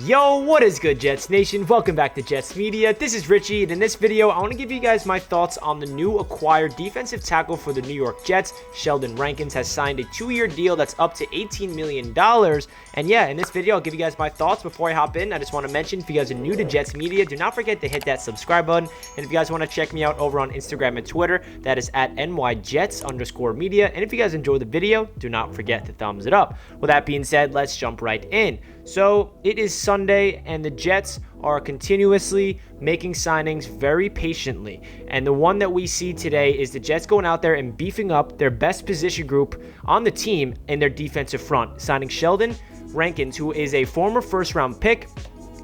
Yo, what is good, Jets Nation? Welcome back to Jets Media. This is Richie, and in this video, I want to give you guys my thoughts on the new acquired defensive tackle for the New York Jets. Sheldon Rankins has signed a 2-year deal that's up to $18 million. And yeah, in this video, I'll give you guys my thoughts. Before I hop in, I just want to mention, if you guys are new to Jets Media, do not forget to hit that subscribe button. And if you guys want to check me out over on Instagram and Twitter, that is at NYJets_media. And if you guys enjoy the video, do not forget to thumbs it up. With that being said, let's jump right in. So it is Sunday, and the Jets are continuously making signings very patiently. And the one that we see today is the Jets going out there and beefing up their best position group on the team in their defensive front, signing Sheldon Rankins, who is a former first-round pick,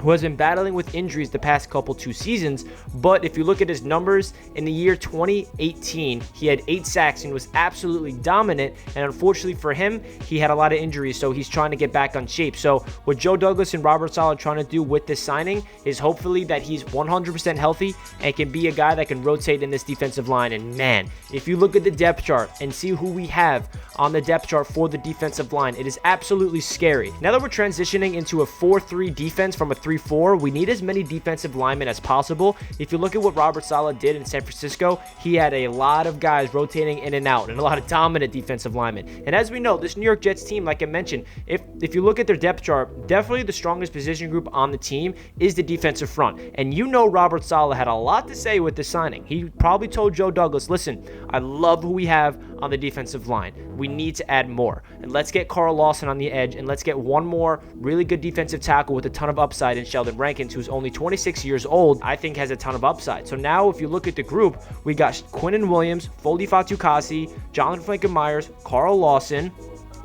who has been battling with injuries the past two seasons. But if you look at his numbers, in the year 2018, he had 8 sacks and was absolutely dominant. And unfortunately for him, he had a lot of injuries, so he's trying to get back on shape. So what Joe Douglas and Robert Saleh are trying to do with this signing is hopefully that he's 100% healthy and can be a guy that can rotate in this defensive line. And man, if you look at the depth chart and see who we have on the depth chart for the defensive line, it is absolutely scary. Now that we're transitioning into a 4-3 defense from a 3-4, we need as many defensive linemen as possible. If you look at what Robert Saleh did in San Francisco, he had a lot of guys rotating in and out and a lot of dominant defensive linemen. And as we know, this New York Jets team, like I mentioned, if you look at their depth chart, definitely the strongest position group on the team is the defensive front. And you know Robert Saleh had a lot to say with the signing. He probably told Joe Douglas, listen, I love who we have on the defensive line. We need to add more. And let's get Carl Lawson on the edge, and let's get one more really good defensive tackle with a ton of upside in Sheldon Rankins, who's only 26 years old, I think has a ton of upside. So now if you look at the group, we got Quinnen Williams, Foldy Fatukasi, Jonathan Franklin-Myers, Carl Lawson.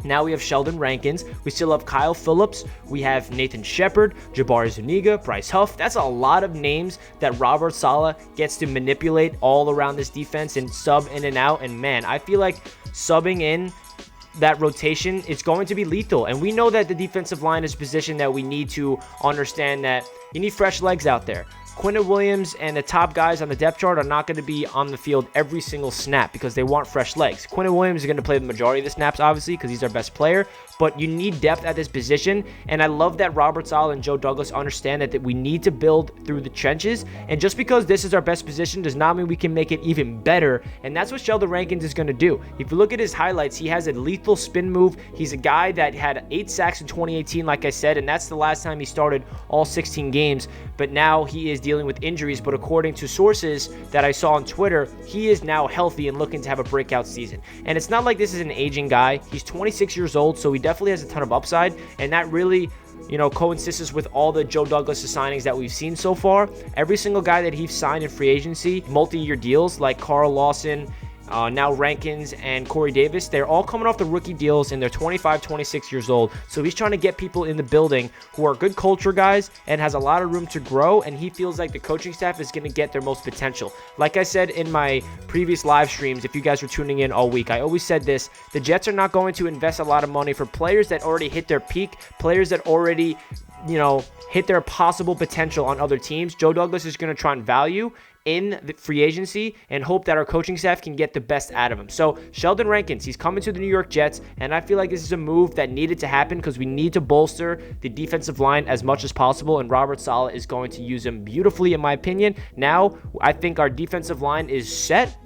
Now we have Sheldon Rankins. We still have Kyle Phillips. We have Nathan Shepard, Jabari Zuniga, Bryce Huff. That's a lot of names that Robert Saleh gets to manipulate all around this defense and sub in and out. And man, I feel like subbing in that rotation is going to be lethal. And we know that the defensive line is a position that we need to understand that you need fresh legs out there. Quinnen Williams and the top guys on the depth chart are not going to be on the field every single snap because they want fresh legs. Quinnen Williams is going to play the majority of the snaps, obviously, because he's our best player, but you need depth at this position. And I love that Robert Saleh and Joe Douglas understand that we need to build through the trenches. And just because this is our best position does not mean we can make it even better. And that's what Sheldon Rankins is going to do. If you look at his highlights, he has a lethal spin move. He's a guy that had 8 sacks in 2018, like I said, and that's the last time he started all 16 games. But now he is dealing with injuries, but according to sources that I saw on Twitter, he is now healthy and looking to have a breakout season. And it's not like this is an aging guy. He's 26 years old, so he definitely has a ton of upside, and that really coincides with all the Joe Douglas signings that we've seen so far. Every single guy that he's signed in free agency, multi-year deals like Carl Lawson, now Rankins and Corey Davis, they're all coming off the rookie deals and they're 25, 26 years old. So he's trying to get people in the building who are good culture guys and has a lot of room to grow, and he feels like the coaching staff is going to get their most potential. Like I said in my previous live streams, if you guys were tuning in all week, I always said this: the Jets are not going to invest a lot of money for players that already hit their peak, players that already hit their possible potential on other teams. Joe Douglas is going to try and value in the free agency and hope that our coaching staff can get the best out of him. So Sheldon Rankins, he's coming to the New York Jets, and I feel like this is a move that needed to happen because we need to bolster the defensive line as much as possible, and Robert Saleh is going to use him beautifully, in my opinion. Now, I think our defensive line is set.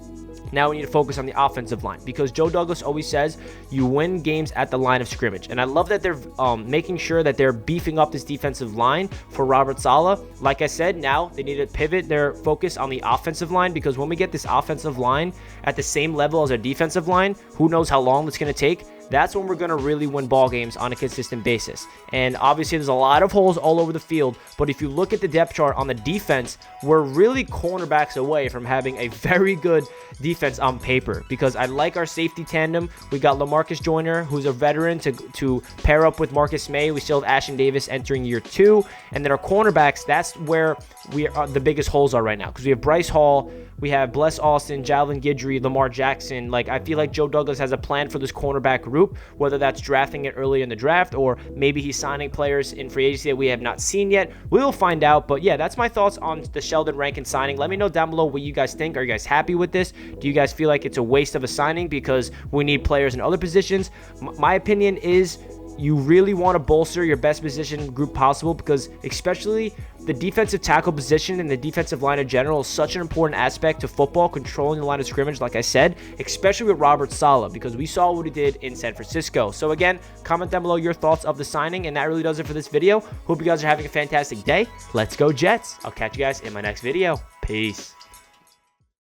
Now we need to focus on the offensive line because Joe Douglas always says you win games at the line of scrimmage. And I love that they're making sure that they're beefing up this defensive line for Robert Saleh. Like I said, now they need to pivot their focus on the offensive line because when we get this offensive line at the same level as our defensive line, who knows how long it's going to take. That's when we're going to really win ball games on a consistent basis. And obviously there's a lot of holes all over the field, but if you look at the depth chart on the defense, we're really cornerbacks away from having a very good defense on paper because I like our safety tandem. We got LaMarcus Joyner, who's a veteran, to pair up with Marcus May. We still have Ashton Davis entering year 2. And then our cornerbacks, that's where the biggest holes are right now because we have Bryce Hall, we have Bless Austin, Javelin Guidry, Lamar Jackson. Like, I feel like Joe Douglas has a plan for this cornerback group, whether that's drafting it early in the draft or maybe he's signing players in free agency that we have not seen yet. We'll find out. But yeah, that's my thoughts on the Sheldon Rankins signing. Let me know down below what you guys think. Are you guys happy with this? Do you guys feel like it's a waste of a signing because we need players in other positions? My opinion is you really want to bolster your best position group possible, because especially the defensive tackle position and the defensive line in general is such an important aspect to football, controlling the line of scrimmage, like I said, especially with Robert Saleh, because we saw what he did in San Francisco. So again, comment down below your thoughts of the signing, and that really does it for this video. Hope you guys are having a fantastic day. Let's go Jets. I'll catch you guys in my next video. Peace.